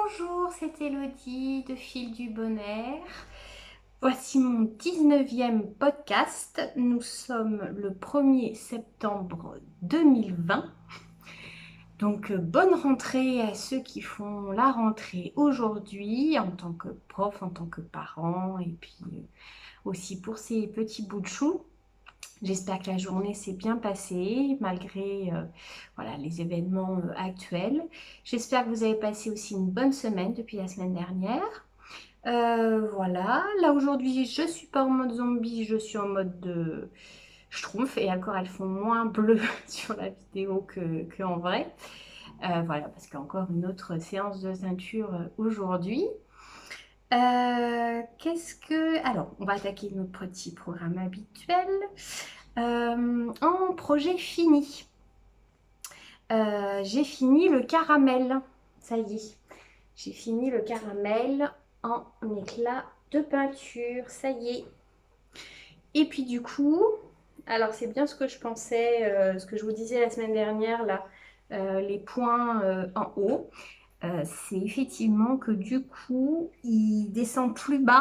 Bonjour, c'est Elodie de Fil du Bonheur. Voici mon 19e podcast. Nous sommes le 1er septembre 2020. Donc bonne rentrée à ceux qui font la rentrée aujourd'hui en tant que prof, en tant que parent et puis aussi pour ces petits bouts de chou. J'espère que la journée s'est bien passée malgré voilà, les événements actuels. J'espère que vous avez passé aussi une bonne semaine depuis la semaine dernière. Voilà, là aujourd'hui je suis pas en mode zombie, je suis en mode de schtroumpf et encore elles font moins bleu sur la vidéo que en vrai. Voilà, parce qu'il y a encore une autre séance de ceinture aujourd'hui. Alors, on va attaquer notre petit programme habituel. En projet fini. J'ai fini le caramel. Ça y est. J'ai fini le caramel en éclat de peinture. Ça y est. Et puis du coup, alors c'est bien ce que je pensais, ce que je vous disais la semaine dernière, là, les points en haut. C'est effectivement que du coup, il descend plus bas.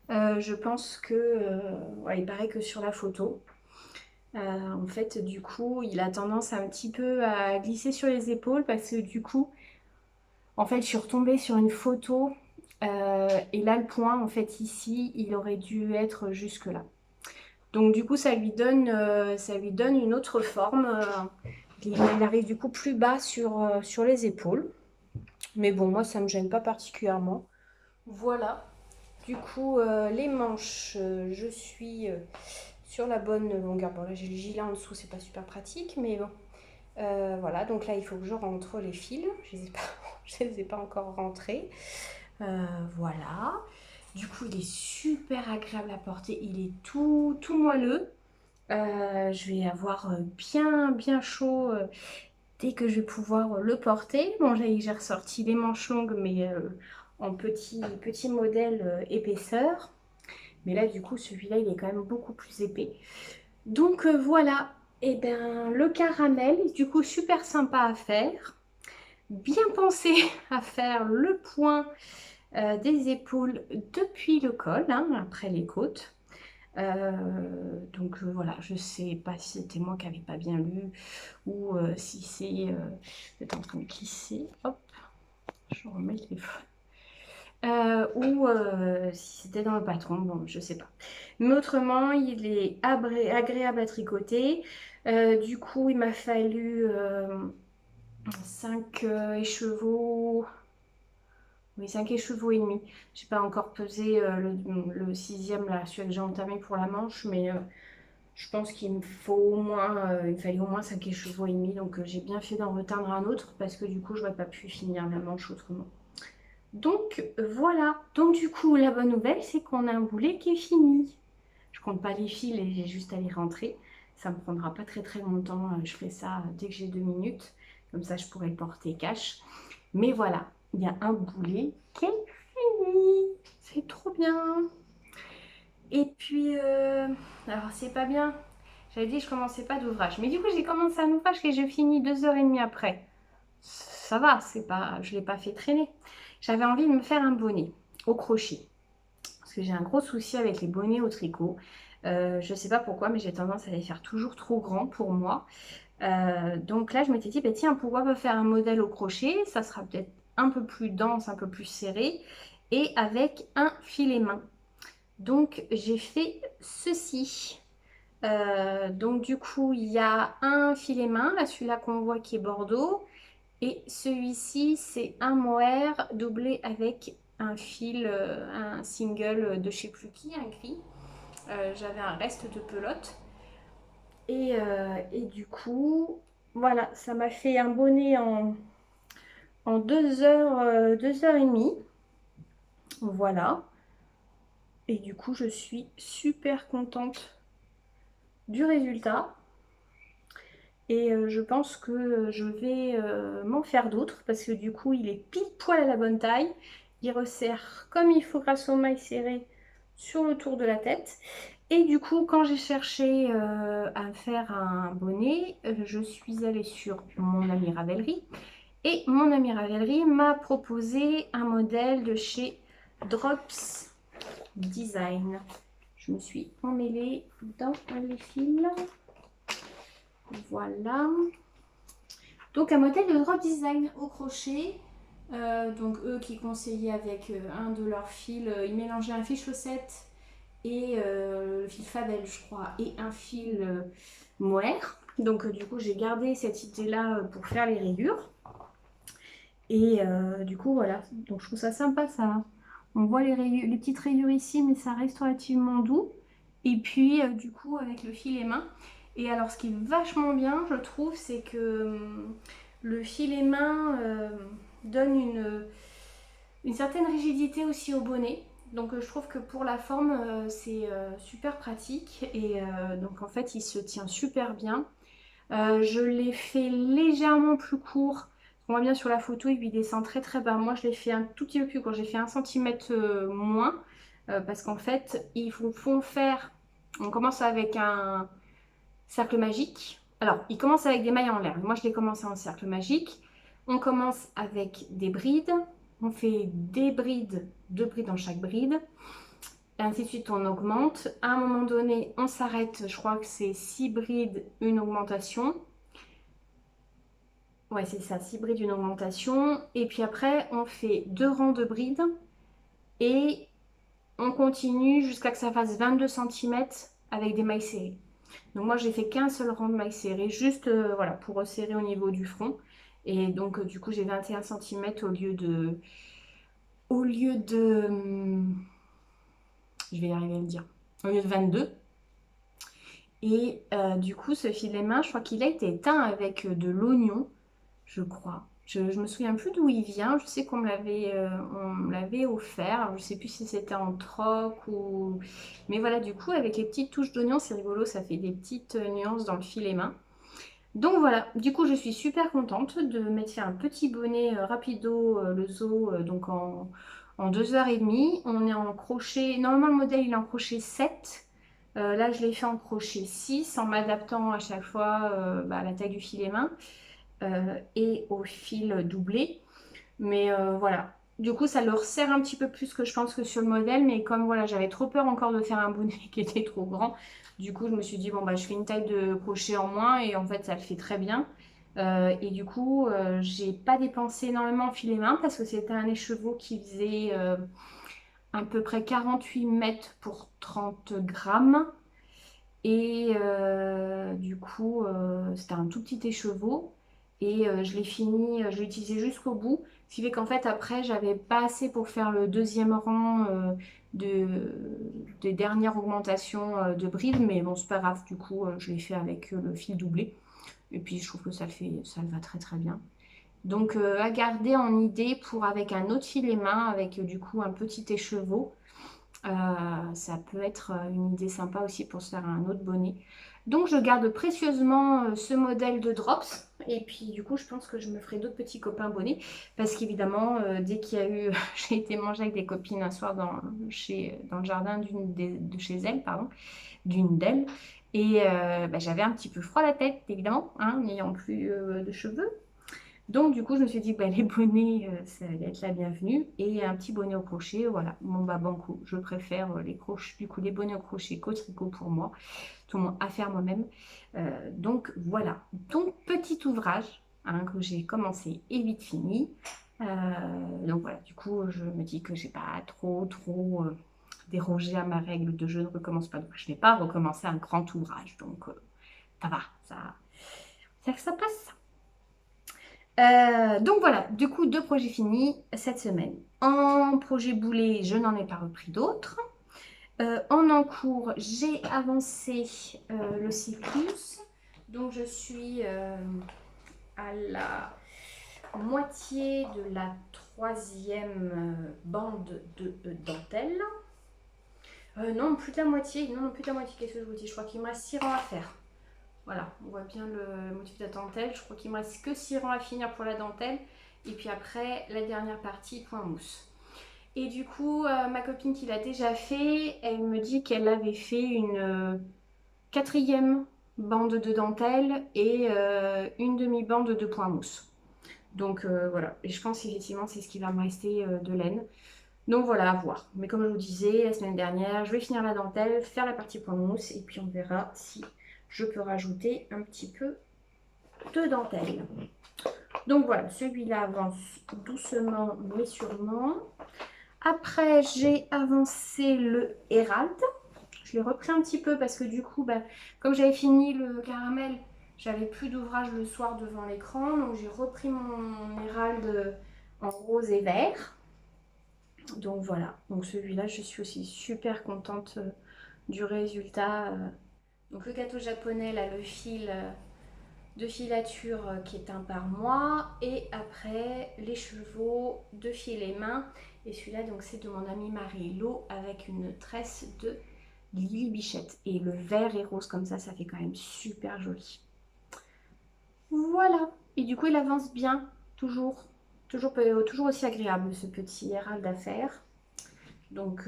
Je pense que, ouais, il paraît que sur la photo. En fait, du coup, il a tendance un petit peu à glisser sur les épaules parce que du coup, en fait, je suis retombée sur une photo et là, le point, en fait, ici, il aurait dû être jusque là. Donc, du coup, ça lui donne une autre forme. Il arrive du coup plus bas sur les épaules. Mais bon, moi, ça ne me gêne pas particulièrement. Voilà. Du coup, les manches, je suis sur la bonne longueur. Bon, là, j'ai le gilet en dessous, c'est pas super pratique, mais bon. Voilà, donc là, il faut que je rentre les fils. Je les ai pas encore rentrés. Voilà. Du coup, il est super agréable à porter. Il est tout moelleux. Je vais avoir bien chaud dès que je vais pouvoir le porter. Bon, là, j'ai ressorti les manches longues, mais en petit modèle épaisseur. Mais là, du coup, celui-là, il est quand même beaucoup plus épais. Donc voilà, et bien le caramel, du coup, super sympa à faire. Bien pensé à faire le point des épaules depuis le col, hein, après les côtes. Donc voilà, je sais pas si c'était moi qui n'avais pas bien lu ou si c'est en train de glisser. Hop, je remets le téléphone. Ou si c'était dans le patron, bon, je sais pas. Mais autrement, il est agréable à tricoter. Du coup, il m'a fallu 5 écheveaux. Oui, 5 écheveaux et demi. J'ai pas encore pesé le sixième, là, celui que j'ai entamé pour la manche, mais je pense qu'il me faut au moins, il fallait au moins 5 écheveaux et demi. Donc j'ai bien fait d'en reteindre un autre parce que du coup, je n'aurais pas pu finir la manche autrement. Donc voilà, donc du coup la bonne nouvelle c'est qu'on a un boulet qui est fini. Je compte pas les fils et j'ai juste à les rentrer. Ça me prendra pas très longtemps, je ferai ça dès que j'ai 2 minutes. Comme ça je pourrai le porter cash. Mais voilà, il y a un boulet qui est fini. C'est trop bien. Et puis, alors c'est pas bien. J'avais dit que je commençais pas d'ouvrage. Mais du coup j'ai commencé un ouvrage que j'ai fini 2 heures et demie après. Ça va, c'est pas, je l'ai pas fait traîner. J'avais envie de me faire un bonnet au crochet. Parce que j'ai un gros souci avec les bonnets au tricot. Je ne sais pas pourquoi, mais j'ai tendance à les faire toujours trop grands pour moi. Donc là, je m'étais dit, bah, tiens, pourquoi pas faire un modèle au crochet? Ça sera peut-être un peu plus dense, un peu plus serré. Et avec un filet main. Donc j'ai fait ceci. Donc du coup, il y a un filet main, là celui-là qu'on voit qui est bordeaux. Et celui-ci, c'est un mohair doublé avec un fil, un single de je sais plus qui, un gris. J'avais un reste de pelote. Et du coup, voilà, ça m'a fait un bonnet en 2 heures, 2 heures et demie. Voilà. Et du coup, je suis super contente du résultat. Et je pense que je vais m'en faire d'autres parce que du coup il est pile poil à la bonne taille. Il resserre comme il faut grâce au mailles serrées sur le tour de la tête. Et du coup quand j'ai cherché à faire un bonnet, je suis allée sur mon ami Ravelry. Et mon amie Ravelry m'a proposé un modèle de chez Drops Design. Je me suis emmêlée dans les fils. Voilà. Donc un modèle de Drops Design au crochet. Donc eux qui conseillaient avec un de leurs fils, ils mélangeaient un fil chaussette et le fil Fabel je crois et un fil mohair. Donc du coup j'ai gardé cette idée là pour faire les rayures. Et du coup voilà, donc je trouve ça sympa ça. On voit les petites rayures ici mais ça reste relativement doux. Et puis du coup avec le filet main. Et alors ce qui est vachement bien je trouve c'est que le filet main donne une certaine rigidité aussi au bonnet. Donc je trouve que pour la forme c'est super pratique et donc en fait il se tient super bien. Je l'ai fait légèrement plus court. On voit bien sur la photo il descend très très bas. Moi je l'ai fait un tout petit peu plus court, j'ai fait 1 cm moins parce qu'en fait ils vous font faire, on commence avec un cercle magique. Alors il commence avec des mailles en l'air, moi je l'ai commencé en cercle magique. On commence avec des brides. On fait des brides, 2 brides dans chaque bride. Et ainsi de suite, on augmente. À un moment donné, on s'arrête. Je crois que c'est 6 brides, une augmentation. Ouais, c'est ça, 6 brides, une augmentation. Et puis après, on fait 2 rangs de brides. Et on continue jusqu'à que ça fasse 22 cm avec des mailles serrées. Donc moi, j'ai fait qu'un seul rang de mailles serrées, juste voilà, pour resserrer au niveau du front. Et donc, du coup, j'ai 21 cm au lieu de... Je vais y arriver à le dire. Au lieu de 22. Et du coup, ce filet main, je crois qu'il a été teint avec de l'oignon, je crois. Je me souviens plus d'où il vient. Je sais qu'on me l'avait offert. Alors, je sais plus si c'était en troc ou... Mais voilà, du coup, avec les petites touches d'oignon, c'est rigolo. Ça fait des petites nuances dans le filet main. Donc voilà, du coup, je suis super contente de m'être fait un petit bonnet rapido, le zoo, donc en 2h30. On est en crochet. Normalement, le modèle, il est en crochet 7. Là, je l'ai fait en crochet 6 en m'adaptant à chaque fois à la taille du filet main et au fil doublé. Mais voilà. Du coup, ça le resserre un petit peu plus que je pense que sur le modèle. Mais comme voilà, j'avais trop peur encore de faire un bonnet qui était trop grand. Du coup, je me suis dit, bon, bah, je fais une taille de crochet en moins. Et en fait, ça le fait très bien. Et du coup, j'ai pas dépensé énormément en filet main parce que c'était un écheveau qui faisait à peu près 48 mètres pour 30 grammes. Et du coup, c'était un tout petit écheveau. Et je l'ai fini, je l'ai utilisé jusqu'au bout. Ce qui fait qu'en fait, après, j'avais pas assez pour faire le deuxième rang des dernières augmentations de brides. Mais bon, c'est pas grave. Du coup, je l'ai fait avec le fil doublé. Et puis, je trouve que ça le va très très bien. Donc, à garder en idée pour avec un autre filet main, avec du coup un petit écheveau. Ça peut être une idée sympa aussi pour se faire un autre bonnet. Donc je garde précieusement ce modèle de Drops. Et puis du coup je pense que je me ferai d'autres petits copains bonnets. Parce qu'évidemment dès qu'il y a eu... j'ai été manger avec des copines un soir dans le jardin de chez elles, pardon, d'une d'elles. Et j'avais un petit peu froid à la tête évidemment, hein, n'ayant plus de cheveux. Donc du coup je me suis dit que les bonnets ça allait être la bienvenue et un petit bonnet au crochet, voilà, bon bah banco, je préfère les crochets, du coup les bonnets au crochet qu'au tricot pour moi, tout le monde à faire moi-même. Donc voilà, donc petit ouvrage hein, que j'ai commencé et vite fini. Donc voilà, du coup je me dis que j'ai pas trop dérogé à ma règle de je ne recommence pas, donc je vais pas recommencer un grand ouvrage, donc ça va, ça passe. Donc voilà, du coup, 2 projets finis cette semaine. En projet boulet, je n'en ai pas repris d'autres. En cours, j'ai avancé le cyclus. Donc je suis à la moitié de la 3e bande de dentelle. Non, plus de la moitié. Non, plus de la moitié, qu'est-ce que je vous dis? Je crois qu'il me reste 6 rangs à faire. Voilà, on voit bien le motif de la dentelle. Je crois qu'il me reste que 6 rangs à finir pour la dentelle. Et puis après, la dernière partie, point mousse. Et du coup, ma copine qui l'a déjà fait, elle me dit qu'elle avait fait une 4e bande de dentelle et une demi-bande de point mousse. Donc voilà, et je pense qu'effectivement c'est ce qui va me rester de laine. Donc voilà, à voir. Mais comme je vous disais la semaine dernière, je vais finir la dentelle, faire la partie point mousse et puis on verra si je peux rajouter un petit peu de dentelle. Donc voilà, celui-là avance doucement mais sûrement. Après, j'ai avancé le Hérald. Je l'ai repris un petit peu parce que du coup, bah, comme j'avais fini le caramel, j'avais plus d'ouvrage le soir devant l'écran. Donc j'ai repris mon Hérald en rose et vert. Donc voilà, donc celui-là, je suis aussi super contente du résultat. Donc le gâteau japonais, là, le fil de filature qui est un par mois. Et après, les chevaux de fil et main. Et celui-là, donc c'est de mon amie Marie-Lo avec une tresse de Lily Bichette. Et le vert et rose comme ça fait quand même super joli. Voilà. Et du coup, il avance bien, toujours. Toujours aussi agréable ce petit Hérald à faire. Donc,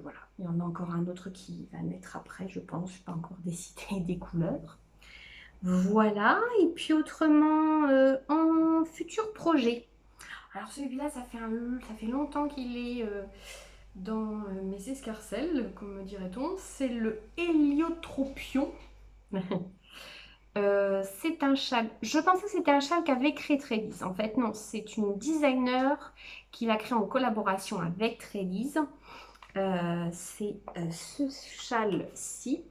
voilà. Il y en a encore un autre qui va naître après, je pense. Je n'ai pas encore décidé des couleurs. Voilà. Et puis autrement, en futur projet. Alors celui-là, ça fait longtemps qu'il est dans mes escarcelles, comme dirait-on. C'est le héliotropion. C'est un châle. Je pensais que c'était un châle qu'avait créé Trélise. En fait, non, c'est une designer qui l'a créé en collaboration avec Trélise. C'est ce châle-ci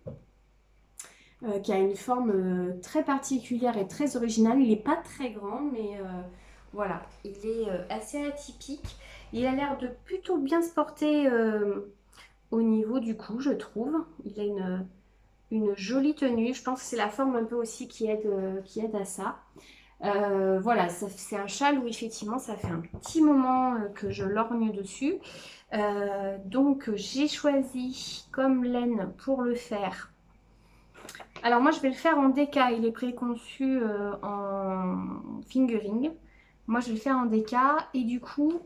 qui a une forme très particulière et très originale. Il n'est pas très grand, mais voilà, il est assez atypique. Il a l'air de plutôt bien se porter au niveau du cou, je trouve. Il a une jolie tenue. Je pense que c'est la forme un peu aussi qui aide à ça. Voilà, c'est un châle où effectivement ça fait un petit moment que je lorgne dessus. Donc j'ai choisi comme laine pour le faire. Alors moi je vais le faire en déca, il est préconçu en fingering. Moi je vais le faire en déca et du coup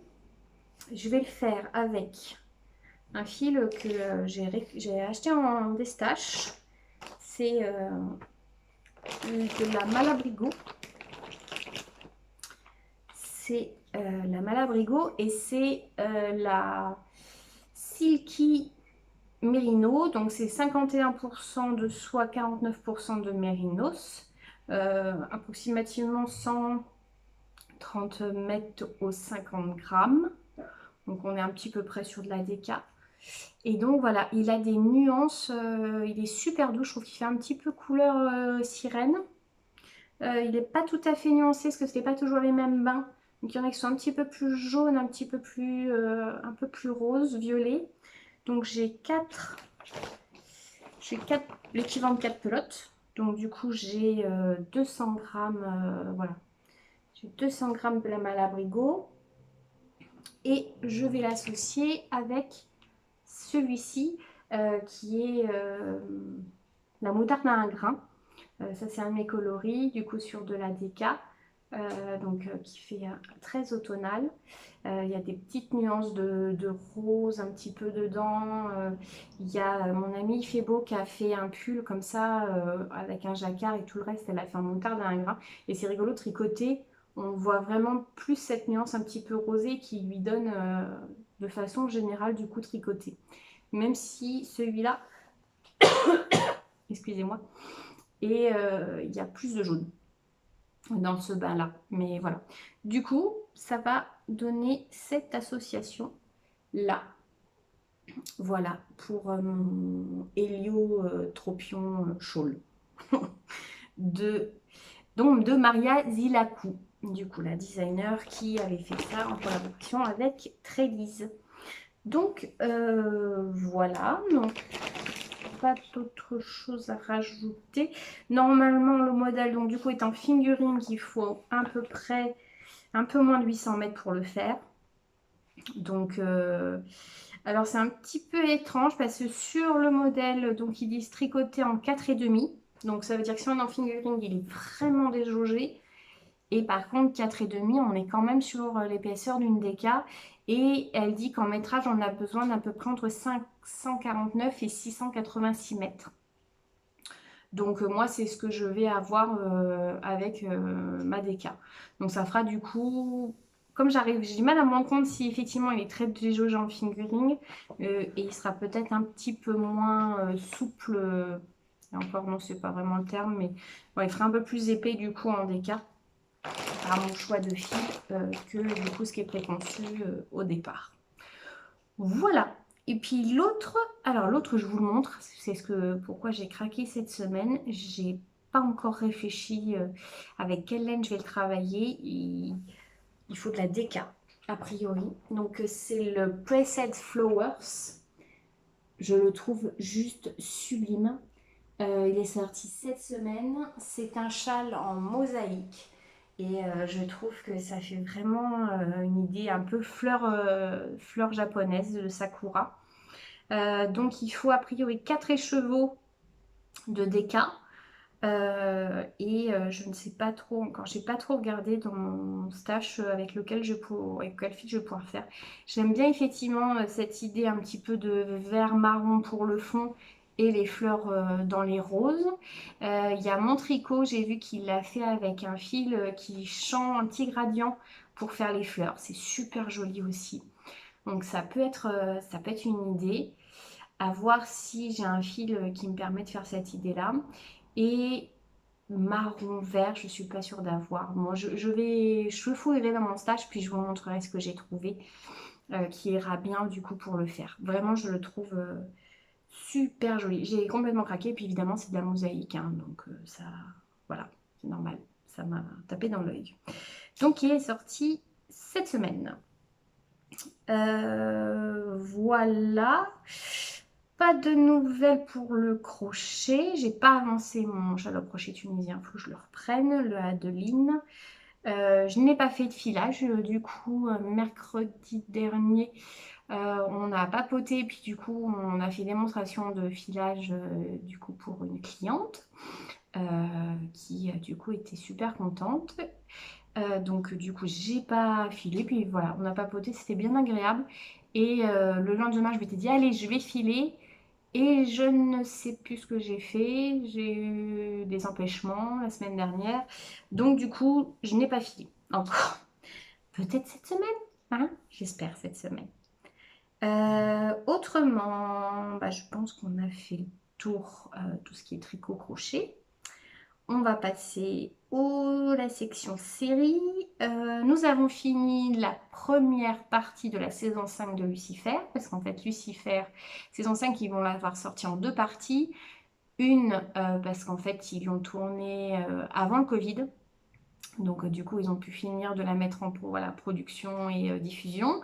je vais le faire avec un fil que j'ai acheté en destache. C'est de la Malabrigo. C'est la Malabrigo et c'est la Silky Mérino. Donc c'est 51% de soie, 49% de mérinos. Approximativement 130 mètres au 50 grammes. Donc on est un petit peu près sur de la déca. Et donc voilà, il a des nuances, il est super doux, je trouve qu'il fait un petit peu couleur sirène. Il n'est pas tout à fait nuancé parce que ce n'est pas toujours les mêmes bains. Donc il y en a qui sont un petit peu plus jaunes, un peu plus rose, violet. Donc j'ai 4, l'équivalent de 4 pelotes. Donc du coup j'ai 200 grammes, voilà. J'ai 200 grammes de la Malabrigo. Et je vais l'associer avec celui-ci qui est la moutarde à un grain. Ça c'est un de mes coloris, du coup sur de la déca. Qui fait très automnal. Il y a des petites nuances de rose un petit peu dedans. Il y a mon amie Fébo qui a fait un pull comme ça avec un jacquard et tout le reste, elle a fait un moutarde à un grain. Et c'est rigolo, tricoté, on voit vraiment plus cette nuance un petit peu rosée qui lui donne de façon générale du coup tricoté. Même si celui-là, excusez-moi, et il y a plus de jaune dans ce bain là, mais voilà, du coup ça va donner cette association là, voilà pour mon héliotropion chaul de Maria Zilakou, du coup la designer qui avait fait ça en collaboration avec Trélise. Donc voilà, donc pas d'autre chose à rajouter. Normalement le modèle donc du coup est en fingering, il faut à peu près un peu moins de 800 mètres pour le faire. Donc alors c'est un petit peu étrange parce que sur le modèle donc ils disent tricoté en 4,5. Donc ça veut dire que si on est en fingering il est vraiment déjaugé. Et par contre 4,5 on est quand même sur l'épaisseur d'une déca. Et elle dit qu'en métrage on a besoin d'à peu près entre 549 et 686 mètres. Donc moi, c'est ce que je vais avoir avec ma déca. Donc ça fera du coup, comme j'ai du mal à me rendre compte si effectivement il est très déjaugé en fingering et il sera peut-être un petit peu moins souple. Et encore non, c'est pas vraiment le terme, mais ouais, il fera un peu plus épais du coup en déca par mon choix de fil que du coup ce qui est préconçu au départ. Voilà. Et puis l'autre, alors l'autre je vous le montre, c'est pourquoi j'ai craqué cette semaine. J'ai pas encore réfléchi avec quelle laine je vais le travailler. Il faut de la déca a priori. Donc c'est le Pressed Flowers. Je le trouve juste sublime. Il est sorti cette semaine. C'est un châle en mosaïque. Et je trouve que ça fait vraiment une idée un peu fleur japonaise de sakura. Donc il faut a priori 4 écheveaux de déca. Je ne sais pas trop encore, j'ai pas trop regardé dans mon stash avec quel fil je vais pouvoir faire. J'aime bien effectivement cette idée un petit peu de vert marron pour le fond et les fleurs dans les roses. Il y a mon tricot, j'ai vu qu'il l'a fait avec un fil qui chante un petit gradient pour faire les fleurs. C'est super joli aussi. Donc ça peut être une idée. À voir si j'ai un fil qui me permet de faire cette idée-là. Et marron vert, je suis pas sûre d'avoir. Moi, je fouillerai dans mon stage, puis je vous montrerai ce que j'ai trouvé qui ira bien du coup pour le faire. Vraiment, je le trouve super joli. J'ai complètement craqué, puis évidemment, c'est de la mosaïque, hein, donc ça, voilà, c'est normal. Ça m'a tapé dans l'œil. Donc, il est sorti cette semaine. Voilà. Pas de nouvelles pour le crochet. J'ai pas avancé mon chalot crochet tunisien. Il faut que je le reprenne, le Adeline. Je n'ai pas fait de filage. Du coup, mercredi dernier, on a papoté. Puis du coup, on a fait démonstration de filage du coup pour une cliente qui du coup était super contente. Donc du coup j'ai pas filé, puis voilà, on a papoté, c'était bien agréable. Et le lendemain je m'étais dit allez je vais filer et je ne sais plus ce que j'ai fait. J'ai eu des empêchements la semaine dernière, donc du coup je n'ai pas filé encore. Peut-être cette semaine, hein, j'espère cette semaine. Autrement, bah, je pense qu'on a fait le tour, tout ce qui est tricot crochet. On va passer la section série. Nous avons fini la première partie de la saison 5 de Lucifer, parce qu'en fait Lucifer, saison 5, ils vont l'avoir sorti en deux parties. Une, parce qu'en fait ils l'ont tournée avant le Covid. Donc du coup ils ont pu finir de la mettre en voilà, production et diffusion.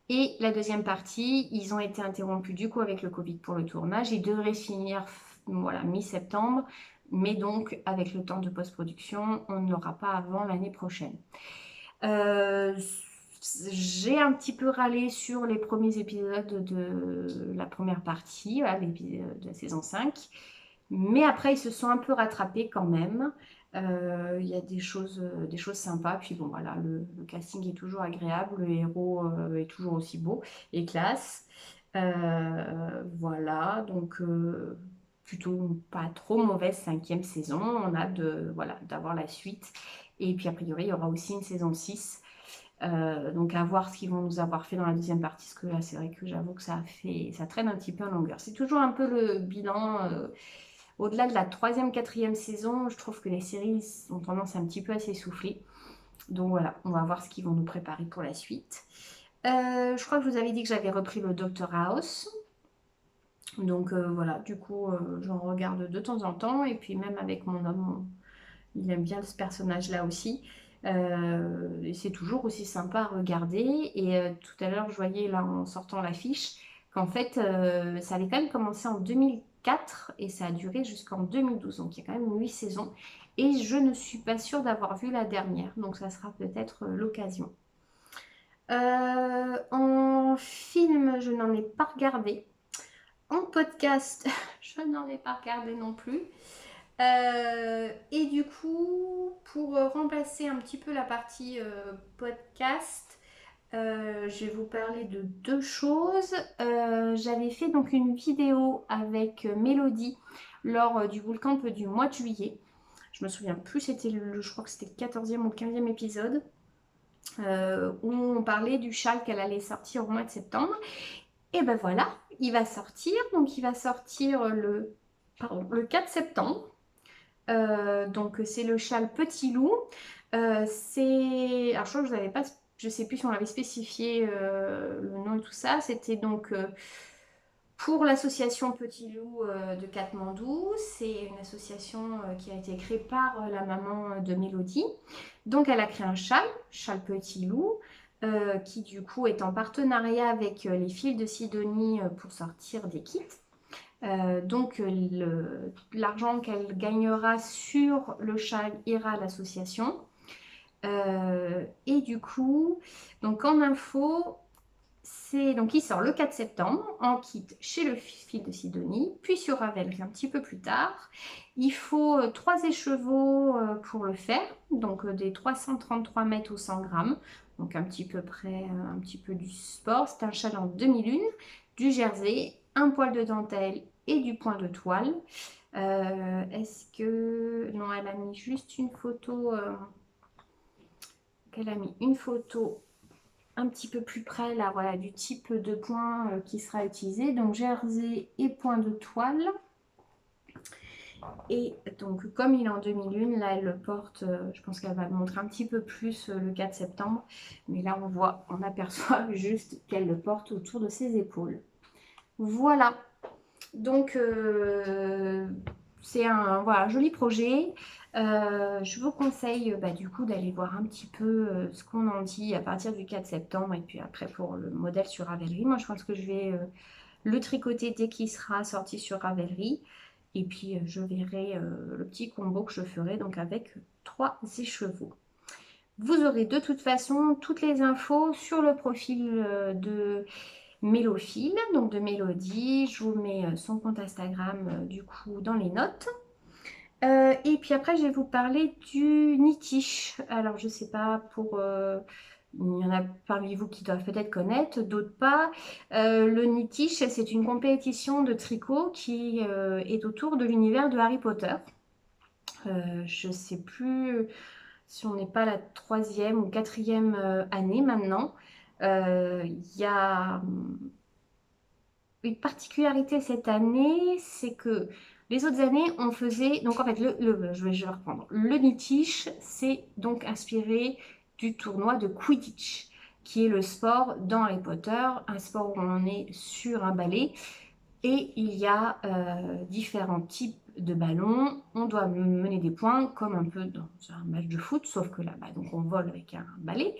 Et la deuxième partie, ils ont été interrompus du coup avec le Covid pour le tournage. Ils devraient finir voilà, mi-septembre, mais donc avec le temps de post-production, on ne l'aura pas avant l'année prochaine. J'ai un petit peu râlé sur les premiers épisodes de la première partie, voilà, de la saison 5. Mais après, ils se sont un peu rattrapés quand même. Il y a des choses sympas. Puis bon, voilà, le casting est toujours agréable. Le héros est toujours aussi beau et classe. Voilà, donc plutôt pas trop mauvaise cinquième saison. On a voilà, d'avoir la suite. Et puis a priori, il y aura aussi une saison 6. Donc à voir ce qu'ils vont nous avoir fait dans la deuxième partie, parce que là c'est vrai que j'avoue que ça traîne un petit peu en longueur. C'est toujours un peu le bilan. Au-delà de la troisième, quatrième saison, je trouve que les séries ont tendance un petit peu à s'essouffler. Donc voilà, on va voir ce qu'ils vont nous préparer pour la suite. Je crois que je vous avais dit que j'avais repris le Doctor House. Donc voilà, du coup, j'en regarde de temps en temps. Et puis même avec mon homme, il aime bien ce personnage-là aussi. Et c'est toujours aussi sympa à regarder. Et tout à l'heure, je voyais là en sortant l'affiche qu'en fait, ça avait quand même commencé en 2004 et ça a duré jusqu'en 2012. Donc il y a quand même 8 saisons. Et je ne suis pas sûre d'avoir vu la dernière. Donc ça sera peut-être l'occasion. En film, je n'en ai pas regardé. En podcast, je n'en ai pas regardé non plus. Et du coup, pour remplacer un petit peu la partie podcast, je vais vous parler de deux choses. J'avais fait donc une vidéo avec Mélodie lors du bootcamp du mois de juillet. Je me souviens plus, c'était je crois que c'était le 14e ou le 15e épisode, où on parlait du châle qu'elle allait sortir au mois de septembre. Et ben voilà, il va sortir, donc il va sortir le 4 septembre. Donc c'est le châle Petit Loup. Alors je crois que je n'avais pas, je sais plus si on l'avait spécifié le nom et tout ça. C'était donc pour l'association Petit Loup de Katmandou. C'est une association qui a été créée par la maman de Mélodie. Donc elle a créé un châle Petit Loup. Qui du coup est en partenariat avec les fils de Sidonie pour sortir des kits. Donc l'argent qu'elle gagnera sur le châle ira à l'association. Et du coup, donc en info, donc il sort le 4 septembre en kit chez le fil de Sidonie, puis sur Ravelry un petit peu plus tard. Il faut 3 écheveaux pour le faire, donc des 333 mètres ou 100 grammes, donc un petit peu près, un petit peu du sport. C'est un châle en demi-lune, du jersey, un poil de dentelle et du point de toile. Est-ce que... Non, elle a mis juste une photo... Elle a mis une photo un petit peu plus près là, voilà, du type de point qui sera utilisé. Donc jersey et point de toile. Et donc comme il est en demi-lune, là elle le porte, je pense qu'elle va le montrer un petit peu plus le 4 septembre. Mais là on aperçoit juste qu'elle le porte autour de ses épaules. Voilà. Donc c'est un voilà, joli projet. Je vous conseille du coup d'aller voir un petit peu ce qu'on en dit à partir du 4 septembre et puis après pour le modèle sur Ravelry. Moi je pense que je vais le tricoter dès qu'il sera sorti sur Ravelry et puis je verrai le petit combo que je ferai donc avec 3 écheveaux. Vous aurez de toute façon toutes les infos sur le profil de Mélophile, donc de Mélodie. Je vous mets son compte Instagram du coup dans les notes. Et puis après, je vais vous parler du Nitish. Alors, je sais pas pour... il y en a parmi vous qui doivent peut-être connaître, d'autres pas. Le Nitish, c'est une compétition de tricot qui est autour de l'univers de Harry Potter. Je sais plus si on n'est pas la 3e ou 4e année maintenant. Il y a une particularité cette année, c'est que les autres années, on faisait... Donc en fait, je vais reprendre. Le Nitish, c'est donc inspiré du tournoi de Quidditch, qui est le sport dans Harry Potter, un sport où on est sur un balai. Et il y a différents types de ballons. On doit mener des points comme un peu dans un match de foot, sauf que là-bas, donc on vole avec un balai.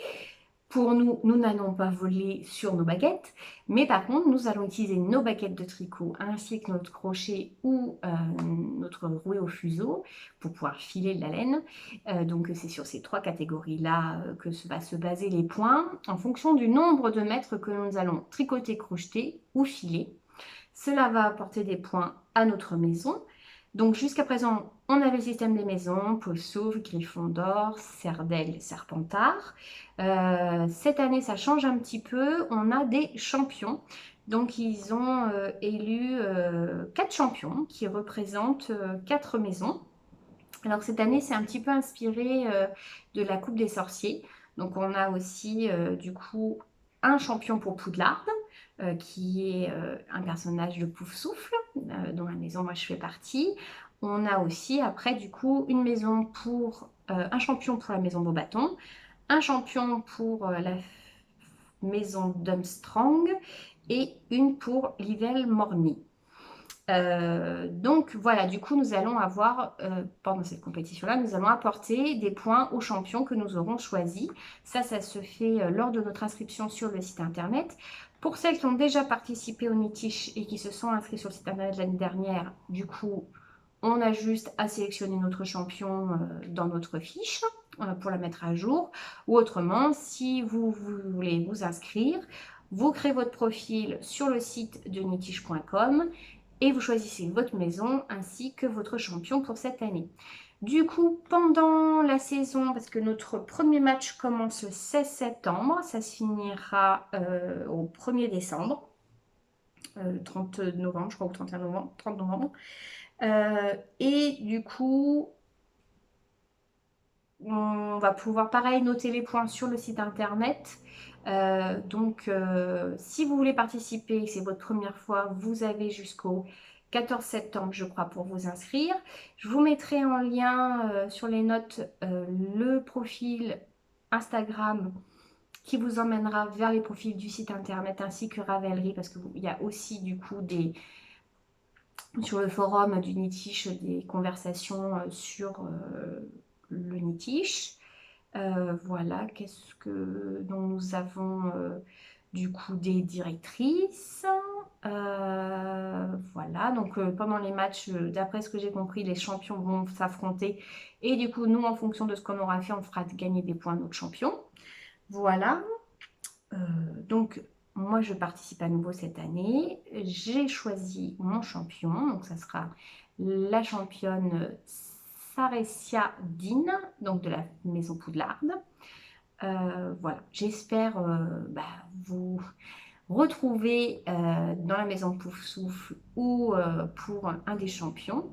Pour nous, nous n'allons pas voler sur nos baguettes, mais par contre, nous allons utiliser nos baguettes de tricot ainsi que notre crochet ou notre rouet au fuseau pour pouvoir filer de la laine. Donc, c'est sur ces 3 catégories-là que va se baser les points en fonction du nombre de mètres que nous allons tricoter, crocheter ou filer. Cela va apporter des points à notre maison. Donc jusqu'à présent, on avait le système des maisons, Poufsouffle, Gryffondor, Cerdaigle, Serpentard. Cette année, ça change un petit peu. On a des champions. Donc ils ont élu 4 champions qui représentent 4 maisons. Alors cette année, c'est un petit peu inspiré de la Coupe des Sorciers. Donc on a aussi du coup un champion pour Poudlard, qui est un personnage de Poufsouffle, dont la maison moi je fais partie. On a aussi après du coup une maison pour un champion pour la maison Beaubaton, un champion pour la maison Dumstrong et une pour Livelle Morny. Donc voilà, du coup nous allons avoir, pendant cette compétition-là, nous allons apporter des points aux champions que nous aurons choisis. Ça se fait lors de notre inscription sur le site internet. Pour celles qui ont déjà participé au Nitish et qui se sont inscrits sur le site internet l'année dernière, du coup, on a juste à sélectionner notre champion dans notre fiche pour la mettre à jour. Ou autrement, si vous voulez vous inscrire, vous créez votre profil sur le site de nitish.com et vous choisissez votre maison ainsi que votre champion pour cette année. Du coup, pendant la saison, parce que notre premier match commence le 16 septembre, ça se finira au 1er décembre, 30 novembre, je crois, ou 31 novembre, 30 novembre. Et du coup, on va pouvoir pareil noter les points sur le site internet. Donc, si vous voulez participer, c'est votre première fois, vous avez jusqu'au 14 septembre, je crois, pour vous inscrire. Je vous mettrai en lien sur les notes le profil Instagram qui vous emmènera vers les profils du site internet ainsi que Ravelry, parce qu'il y a aussi du coup sur le forum du Nitish des conversations sur le Nitish. Voilà, qu'est-ce que dont nous avons du coup des directrices. Voilà, donc pendant les matchs, d'après ce que j'ai compris, les champions vont s'affronter. Et du coup, nous, en fonction de ce qu'on aura fait, on fera gagner des points à notre champion. Voilà. Euh, donc, moi, je participe à nouveau cette année. J'ai choisi mon champion. Donc, ça sera la championne Saressia Dean, donc de la Maison Poudlard. Voilà, j'espère vous retrouver dans la Maison Pouf Souffle ou pour un des champions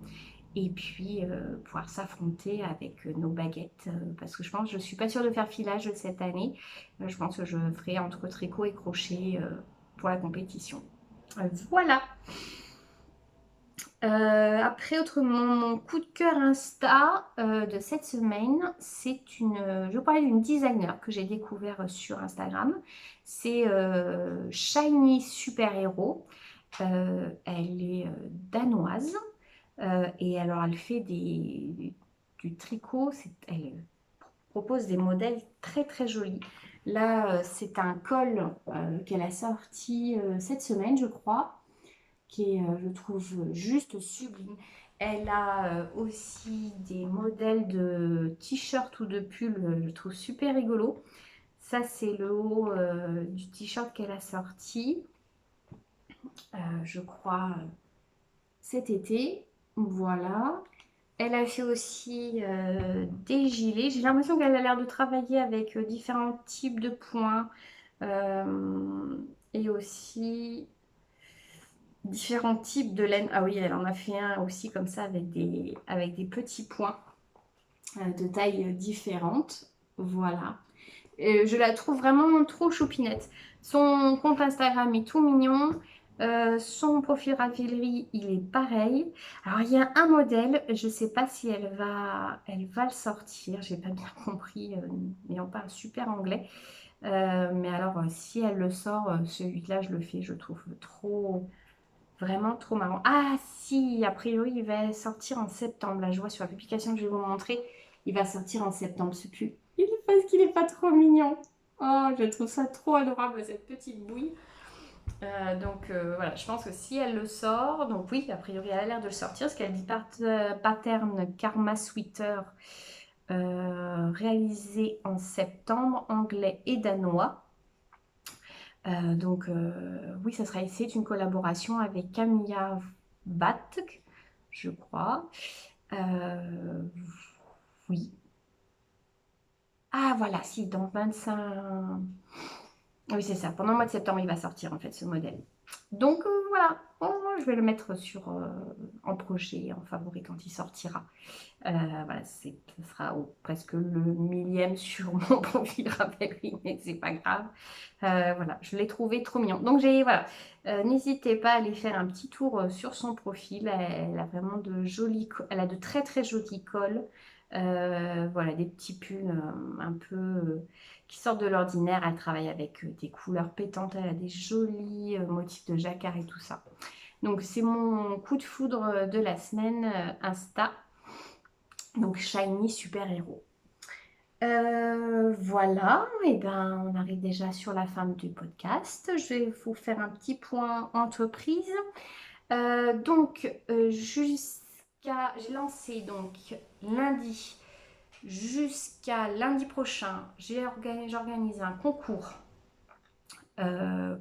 et puis pouvoir s'affronter avec nos baguettes parce que je suis pas sûre de faire filage cette année. Je pense que je ferai entre tricot et crochet pour la compétition. Voilà. Après, autrement, mon coup de cœur Insta de cette semaine, je parlais d'une designer que j'ai découvert sur Instagram. C'est Shiny Super Hero. Elle est danoise et alors elle fait du tricot. Elle propose des modèles très très jolis. Là, c'est un col qu'elle a sorti cette semaine, je crois qui est, je trouve, juste sublime. Elle a aussi des modèles de t-shirts ou de pulls, je trouve super rigolo. Ça, c'est le haut du t-shirt qu'elle a sorti, je crois, cet été. Voilà. Elle a fait aussi des gilets. J'ai l'impression qu'elle a l'air de travailler avec différents types de points. Et aussi différents types de laine. Ah oui, elle en a fait un aussi comme ça avec des petits points de tailles différentes. Voilà. Je la trouve vraiment trop choupinette. Son compte Instagram est tout mignon. Son profil Ravelry, il est pareil. Alors, il y a un modèle, je ne sais pas si elle va le sortir. J'ai pas bien compris, mais on parle super anglais. Mais alors, si elle le sort, celui-là, je le fais, je trouve trop, vraiment trop marrant. Ah si, a priori, il va sortir en septembre. Là, je vois sur la publication que je vais vous montrer. Il va sortir en septembre, ce pull. Il est parce qu'il est pas trop mignon. Oh, je trouve ça trop adorable, cette petite bouille. Voilà, je pense que si elle le sort, donc oui, a priori, elle a l'air de le sortir, parce qu'elle dit pattern Karma Sweater réalisé en septembre, anglais et danois. Oui, ça sera c'est une collaboration avec Camilla Batk, je crois. Oui. Ah voilà, si, dans 25. Oui, c'est ça. Pendant le mois de septembre, il va sortir en fait ce modèle. Donc voilà, oh, je vais le mettre en projet, en favori quand il sortira. Voilà, ce sera presque le millième sur mon profil Ravelry, mais c'est pas grave. Voilà, je l'ai trouvé trop mignon. Donc voilà, n'hésitez pas à aller faire un petit tour sur son profil. Elle a vraiment elle a de très très jolis cols. Voilà, des petits pulls un peu qui sortent de l'ordinaire. Elle travaille avec des couleurs pétantes. Elle a des jolis motifs de jacquard et tout ça. Donc c'est mon coup de foudre de la semaine Insta. Donc Shiny Super Héros. Voilà, et ben on arrive déjà sur la fin du podcast. Je vais vous faire un petit point entreprise. J'ai lancé donc lundi jusqu'à lundi prochain, j'organise un concours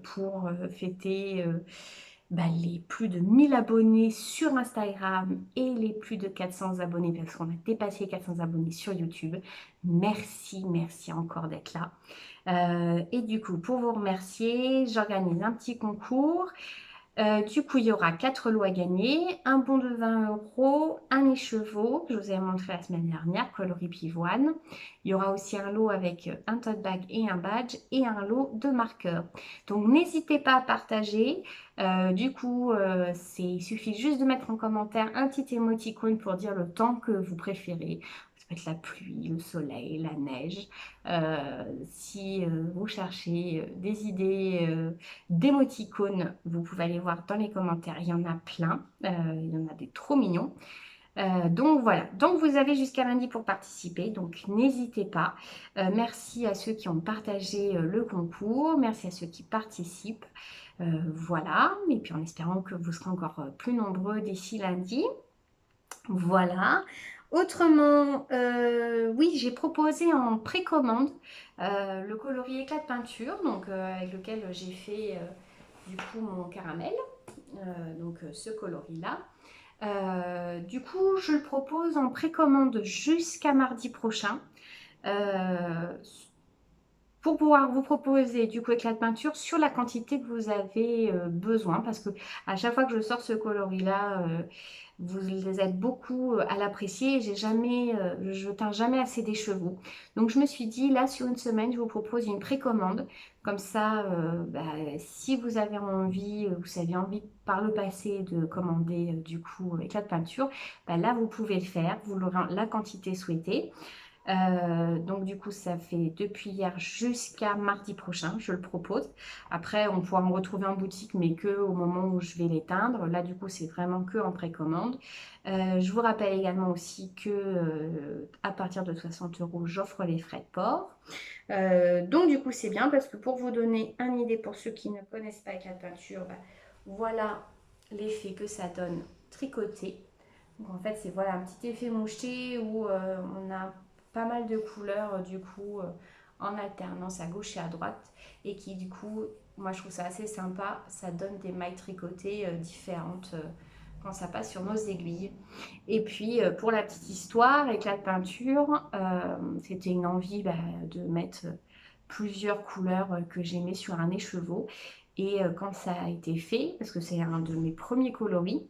pour fêter les plus de 1000 abonnés sur Instagram et les plus de 400 abonnés parce qu'on a dépassé 400 abonnés sur YouTube. Merci, merci encore d'être là. Et du coup, pour vous remercier, j'organise un petit concours. Du coup, il y aura 4 lots à gagner, un bon de 20 €, un écheveau que je vous ai montré la semaine dernière, coloris pivoine. Il y aura aussi un lot avec un tote bag et un badge et un lot de marqueurs. Donc n'hésitez pas à partager. Il suffit juste de mettre en commentaire un petit émoticône pour dire le temps que vous préférez. Ça peut être la pluie, le soleil, la neige. Si vous cherchez des idées d'émoticônes, vous pouvez aller voir dans les commentaires, il y en a plein, il y en a des trop mignons. Donc voilà, donc vous avez jusqu'à lundi pour participer, donc n'hésitez pas. Merci à ceux qui ont partagé le concours, merci à ceux qui participent. Voilà, et puis en espérant que vous serez encore plus nombreux d'ici lundi. Voilà. Autrement, oui, j'ai proposé en précommande le coloris éclat de peinture, donc avec lequel j'ai fait du coup mon caramel, ce coloris-là. Du coup, je le propose en précommande jusqu'à mardi prochain. Pour pouvoir vous proposer du coup éclat de peinture sur la quantité que vous avez besoin, parce que à chaque fois que je sors ce coloris-là, vous êtes beaucoup à l'apprécier. Je teins jamais assez d'écheveau. Donc je me suis dit, là sur une semaine, je vous propose une précommande. Comme ça, si vous avez envie, vous avez envie par le passé de commander du coup éclat de peinture, là vous pouvez le faire, vous l'aurez la quantité souhaitée. Donc du coup ça fait depuis hier jusqu'à mardi prochain, je le propose. Après on pourra me retrouver en boutique mais que au moment où je vais l'éteindre. Là du coup c'est vraiment que en précommande. Je vous rappelle également aussi que à partir de 60 € j'offre les frais de port. Donc du coup c'est bien parce que pour vous donner une idée pour ceux qui ne connaissent pas avec la peinture, voilà l'effet que ça donne tricoté. Donc en fait c'est voilà un petit effet moucheté où on a pas mal de couleurs du coup en alternance à gauche et à droite et qui du coup moi je trouve ça assez sympa, ça donne des mailles tricotées différentes quand ça passe sur nos aiguilles. Et puis pour la petite histoire, éclat de peinture, c'était une envie de mettre plusieurs couleurs que j'aimais sur un écheveau et quand ça a été fait, parce que c'est un de mes premiers coloris,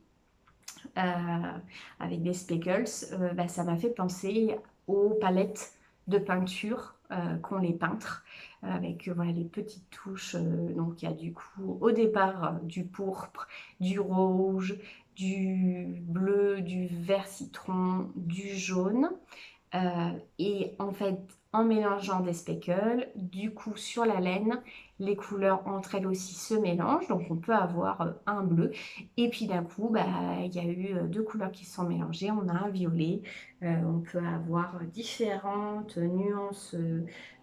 avec des speckles, ça m'a fait penser aux palettes de peinture qu'ont les peintres, avec voilà, les petites touches. Donc il y a du coup au départ du pourpre, du rouge, du bleu, du vert citron, du jaune. Et en fait, en mélangeant des speckles, du coup sur la laine, les couleurs entre elles aussi se mélangent. Donc on peut avoir un bleu. Et puis d'un coup, il y a eu deux couleurs qui se sont mélangées. On a un violet. On peut avoir différentes nuances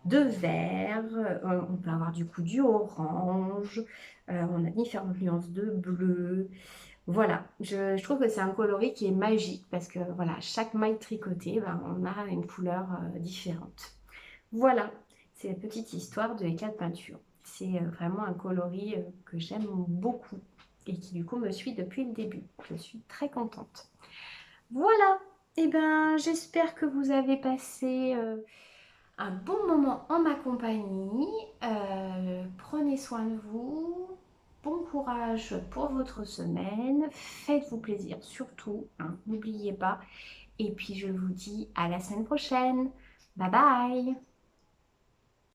de vert. On peut avoir du coup du orange. On a différentes nuances de bleu. Voilà, je trouve que c'est un coloris qui est magique parce que voilà, chaque maille tricotée, on a une couleur différente. Voilà, c'est la petite histoire de l'éclat de peinture. C'est vraiment un coloris que j'aime beaucoup et qui du coup me suit depuis le début. Je suis très contente. Voilà, et j'espère que vous avez passé un bon moment en ma compagnie. Prenez soin de vous. Bon courage pour votre semaine. Faites-vous plaisir surtout, hein, n'oubliez pas. Et puis je vous dis à la semaine prochaine. Bye bye.